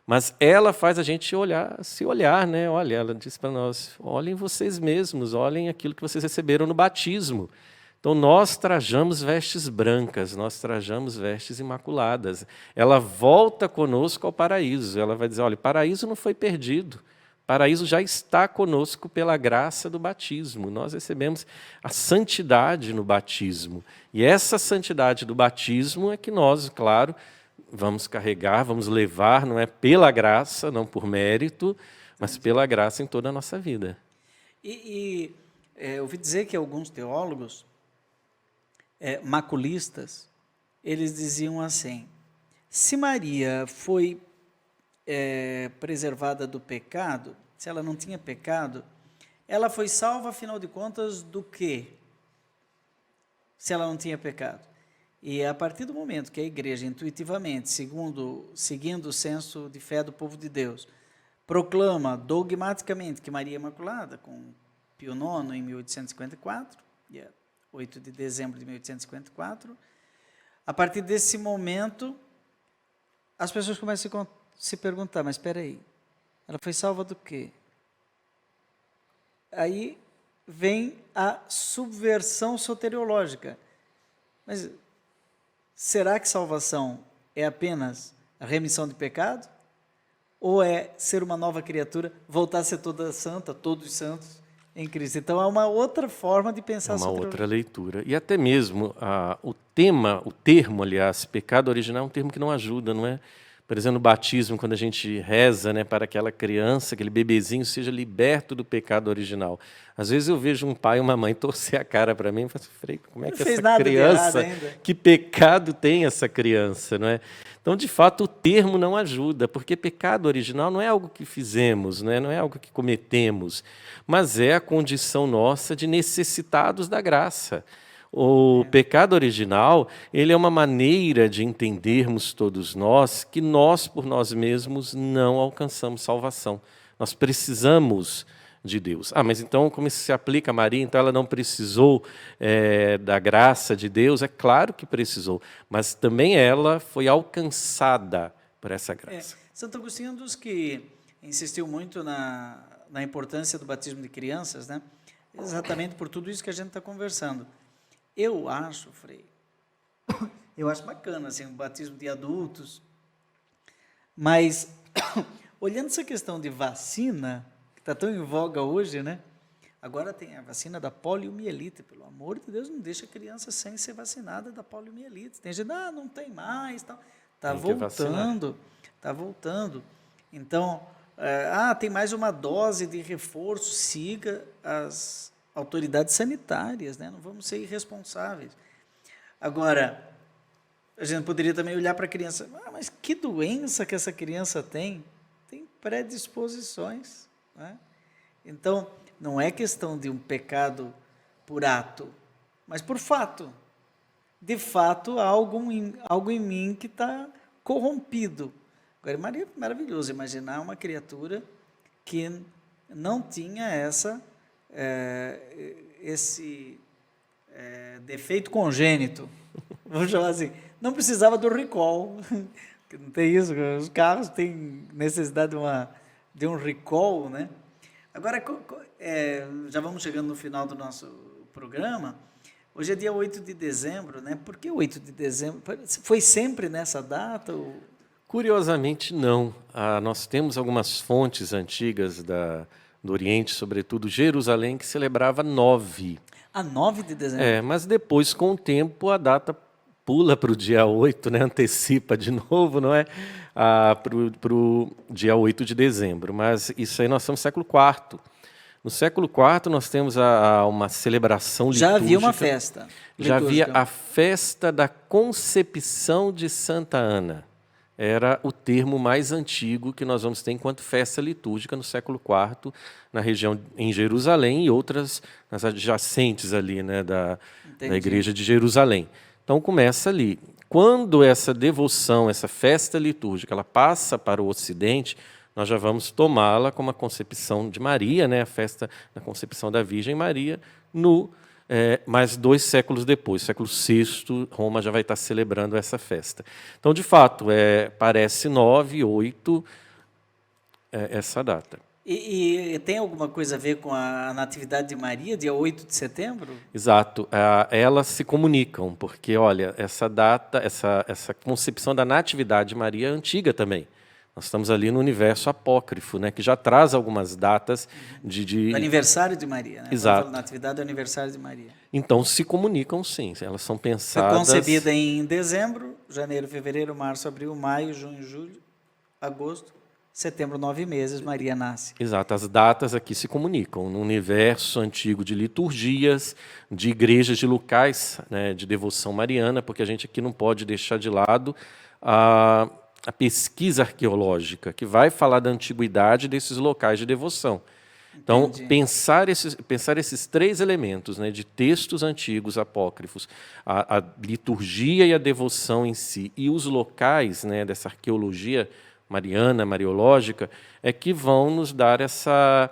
Mas ela faz a gente se olhar, né? Olha, ela diz para nós, olhem vocês mesmos, olhem aquilo que vocês receberam no batismo. Então, nós trajamos vestes brancas, nós trajamos vestes imaculadas. Ela volta conosco ao paraíso. Ela vai dizer, olha, o paraíso não foi perdido. O paraíso já está conosco pela graça do batismo. Nós recebemos a santidade no batismo. E essa santidade do batismo é que nós, claro, vamos carregar, vamos levar, não é pela graça, não por mérito, mas pela graça em toda a nossa vida. Eu ouvi dizer que alguns teólogos maculistas, eles diziam assim, se Maria foi preservada do pecado, se ela não tinha pecado, ela foi salva, afinal de contas, do quê? Se ela não tinha pecado. E a partir do momento que a igreja, intuitivamente, seguindo o senso de fé do povo de Deus, proclama dogmaticamente que Maria é Imaculada, com Pio IX em 1854, 8 de dezembro de 1854, a partir desse momento, as pessoas começam a se perguntar, mas espera aí, ela foi salva do quê? Aí vem a subversão soteriológica. Mas será que salvação é apenas a remissão de pecado? Ou é ser uma nova criatura, voltar a ser toda santa, todos santos em Cristo? Então, é uma outra forma de pensar sobre outra leitura. E até mesmo o termo, aliás, pecado original é um termo que não ajuda, não é? Por exemplo, no batismo, quando a gente reza, né, para aquela criança, aquele bebezinho, seja liberto do pecado original. Às vezes eu vejo um pai e uma mãe torcer a cara para mim e falo assim, como é que essa criança, que pecado tem essa criança, não é? Então, de fato, o termo não ajuda, porque pecado original não é algo que fizemos, não é algo que cometemos, mas é a condição nossa de necessitados da graça. O pecado original, ele é uma maneira de entendermos todos nós que nós, por nós mesmos, não alcançamos salvação. Nós precisamos de Deus. Mas então, como isso se aplica a Maria? Então, ela não precisou da graça de Deus? É claro que precisou, mas também ela foi alcançada por essa graça. Santo Agostinho é um dos que insistiu muito na importância do batismo de crianças, né? Exatamente por tudo isso que a gente está conversando. Eu acho, Frei, eu acho bacana assim, o batismo de adultos, mas Olhando essa questão de vacina, que está tão em voga hoje, né? Agora tem a vacina da poliomielite, pelo amor de Deus, não deixa a criança sem ser vacinada da poliomielite. Tem gente, não tem mais, tal. Está voltando, está voltando. Então, tem mais uma dose de reforço, siga as autoridades sanitárias, né? Não vamos ser irresponsáveis. Agora, a gente poderia também olhar para a criança, mas que doença que essa criança tem? Tem predisposições, né? Então, não é questão de um pecado por ato, mas por fato. De fato, há algo em mim que está corrompido. Agora, é maravilhoso imaginar uma criatura que não tinha esse defeito congênito, vamos chamar assim, não precisava do recall, não tem isso, os carros têm necessidade de um recall, né? Agora, já vamos chegando no final do nosso programa. Hoje é dia 8 de dezembro, né? Por que 8 de dezembro? Foi sempre nessa data? Curiosamente, não. Nós temos algumas fontes antigas do Oriente, sobretudo Jerusalém, que celebrava 9. 9 de dezembro? Mas depois, com o tempo, a data pula para o dia 8, né? Antecipa de novo, não é? Para o dia 8 de dezembro. Mas isso aí nós estamos no século IV. No século IV nós temos uma celebração litúrgica. Já havia uma festa litúrgica. Já havia a festa da Concepção de Santa Ana. Era o termo mais antigo que nós vamos ter enquanto festa litúrgica no século IV, na região em Jerusalém e outras nas adjacentes ali, né, da igreja de Jerusalém. Então começa ali. Quando essa devoção, essa festa litúrgica, ela passa para o Ocidente, nós já vamos tomá-la como a concepção de Maria, né, a festa da concepção da Virgem Maria, mais 2 séculos depois, século VI, Roma já vai estar celebrando essa festa. Então, de fato, parece 9, 8, essa data. E tem alguma coisa a ver com a Natividade de Maria, dia 8 de setembro? Exato. Elas se comunicam, porque, olha, essa data, essa concepção da Natividade de Maria é antiga também. Nós estamos ali no universo apócrifo, né, que já traz algumas datas de... Do aniversário de Maria, né? Exato. Natividade do aniversário de Maria. Então, se comunicam, sim. Elas são pensadas... Foi concebida em dezembro, janeiro, fevereiro, março, abril, maio, junho, julho, agosto, setembro, 9 meses, Maria nasce. Exato. As datas aqui se comunicam no universo antigo de liturgias, de igrejas, de locais, né, de devoção mariana, porque a gente aqui não pode deixar de lado a pesquisa arqueológica, que vai falar da antiguidade desses locais de devoção. Então, pensar esses 3 elementos, né, de textos antigos, apócrifos, a liturgia e a devoção em si, e os locais, né, dessa arqueologia mariana, mariológica, é que vão nos dar essa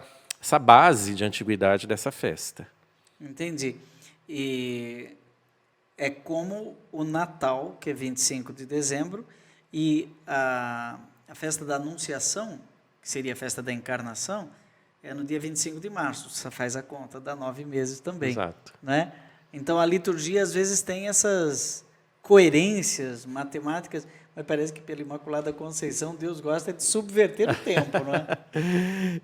base de antiguidade dessa festa. Entendi. E é como o Natal, que é 25 de dezembro, e a festa da Anunciação, que seria a festa da Encarnação, é no dia 25 de março. Você faz a conta, dá 9 meses também. Exato. Né? Então, a liturgia, às vezes, tem essas coerências matemáticas, mas parece que pela Imaculada Conceição, Deus gosta de subverter o tempo, não é?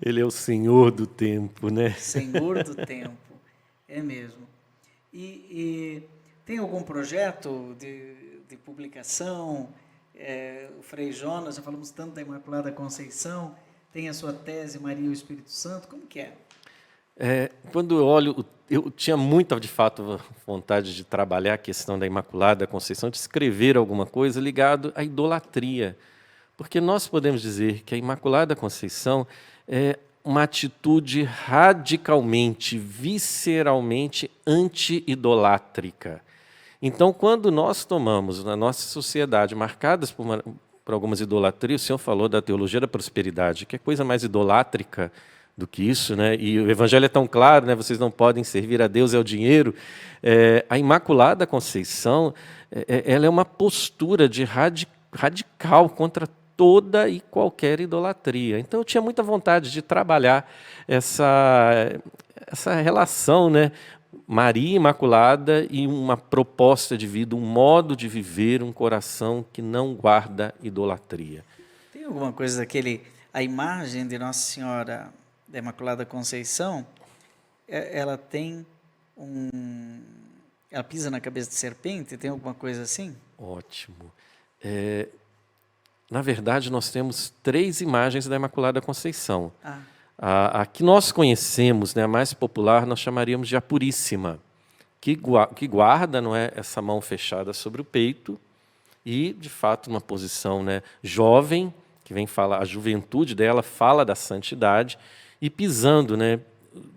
Ele é o Senhor do tempo, né? Senhor do tempo, é mesmo. E tem algum projeto de publicação? O Frei Jonas, já falamos tanto da Imaculada Conceição, tem a sua tese Maria e o Espírito Santo, como que é? Quando eu olho, eu tinha muita, de fato, vontade de trabalhar a questão da Imaculada Conceição, de escrever alguma coisa ligado à idolatria, porque nós podemos dizer que a Imaculada Conceição é uma atitude radicalmente, visceralmente anti-idolátrica. Então, quando nós tomamos, na nossa sociedade, marcadas por algumas idolatrias, o senhor falou da teologia da prosperidade, que é coisa mais idolátrica do que isso, né? E o Evangelho é tão claro, né? Vocês não podem servir a Deus e ao dinheiro. A Imaculada Conceição, ela é uma postura de radical contra toda e qualquer idolatria. Então, eu tinha muita vontade de trabalhar essa relação, né? Maria Imaculada e uma proposta de vida, um modo de viver, um coração que não guarda idolatria. Tem alguma coisa daquele a imagem de Nossa Senhora da Imaculada Conceição, ela tem ela pisa na cabeça de serpente, tem alguma coisa assim? Ótimo. Na verdade, nós temos 3 imagens da Imaculada Conceição. A que nós conhecemos, né, a mais popular, nós chamaríamos de a Puríssima, que guarda, não é, essa mão fechada sobre o peito e, de fato, numa posição, né, jovem, que vem falar, a juventude dela fala da santidade, e pisando, né,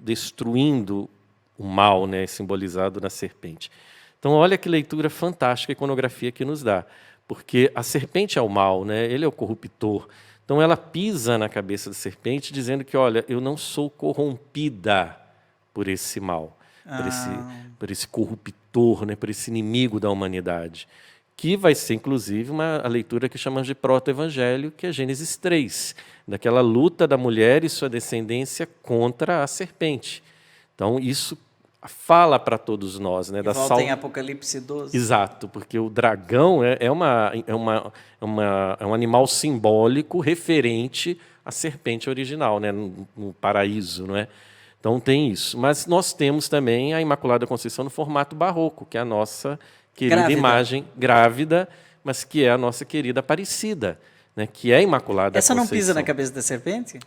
destruindo o mal, né, simbolizado na serpente. Então, olha que leitura fantástica a iconografia que nos dá, porque a serpente é o mal, né, ele é o corruptor. Então, ela pisa na cabeça da serpente, dizendo que, olha, eu não sou corrompida por esse mal, por esse corruptor, né, por esse inimigo da humanidade, que vai ser, inclusive, a leitura que chamamos de proto-evangelho, que é Gênesis 3, daquela luta da mulher e sua descendência contra a serpente. Então, isso fala para todos nós. Né, volta em Apocalipse 12. Exato, porque o dragão é um animal simbólico referente à serpente original, né, no paraíso. Não é? Então, tem isso. Mas nós temos também a Imaculada Conceição no formato barroco, que é a nossa querida imagem grávida, mas que é a nossa querida Aparecida, né, que é a Imaculada Conceição. Essa não pisa na cabeça da serpente?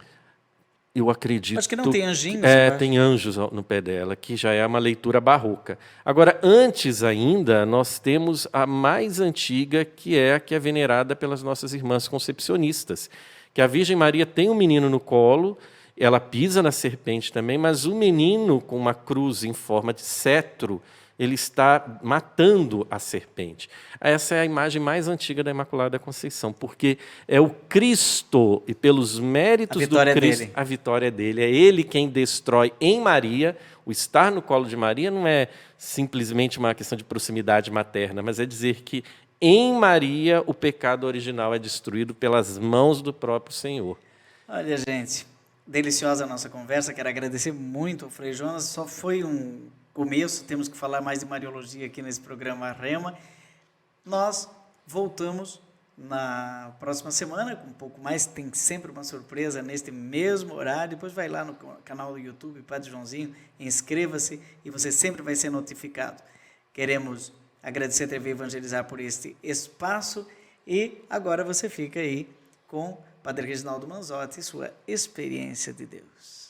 Eu acredito. Acho que não tem anjinhos. Tem anjos no pé dela, que já é uma leitura barroca. Agora, antes ainda, nós temos a mais antiga, que é a que é venerada pelas nossas irmãs concepcionistas, que a Virgem Maria tem um menino no colo, ela pisa na serpente também, mas o menino com uma cruz em forma de cetro, ele está matando a serpente. Essa é a imagem mais antiga da Imaculada Conceição, porque é o Cristo, e pelos méritos do Cristo, a vitória é dele. É ele quem destrói em Maria. O estar no colo de Maria não é simplesmente uma questão de proximidade materna, mas é dizer que em Maria o pecado original é destruído pelas mãos do próprio Senhor. Olha, gente, deliciosa a nossa conversa. Quero agradecer muito ao Frei Jonas. Só foi um começo, temos que falar mais de Mariologia aqui nesse programa Rema. Nós voltamos na próxima semana com um pouco mais, tem sempre uma surpresa neste mesmo horário. Depois vai lá no canal do YouTube, Padre Joãozinho, inscreva-se e você sempre vai ser notificado. Queremos agradecer a TV Evangelizar por este espaço e agora você fica aí com Padre Reginaldo Manzotti e sua experiência de Deus.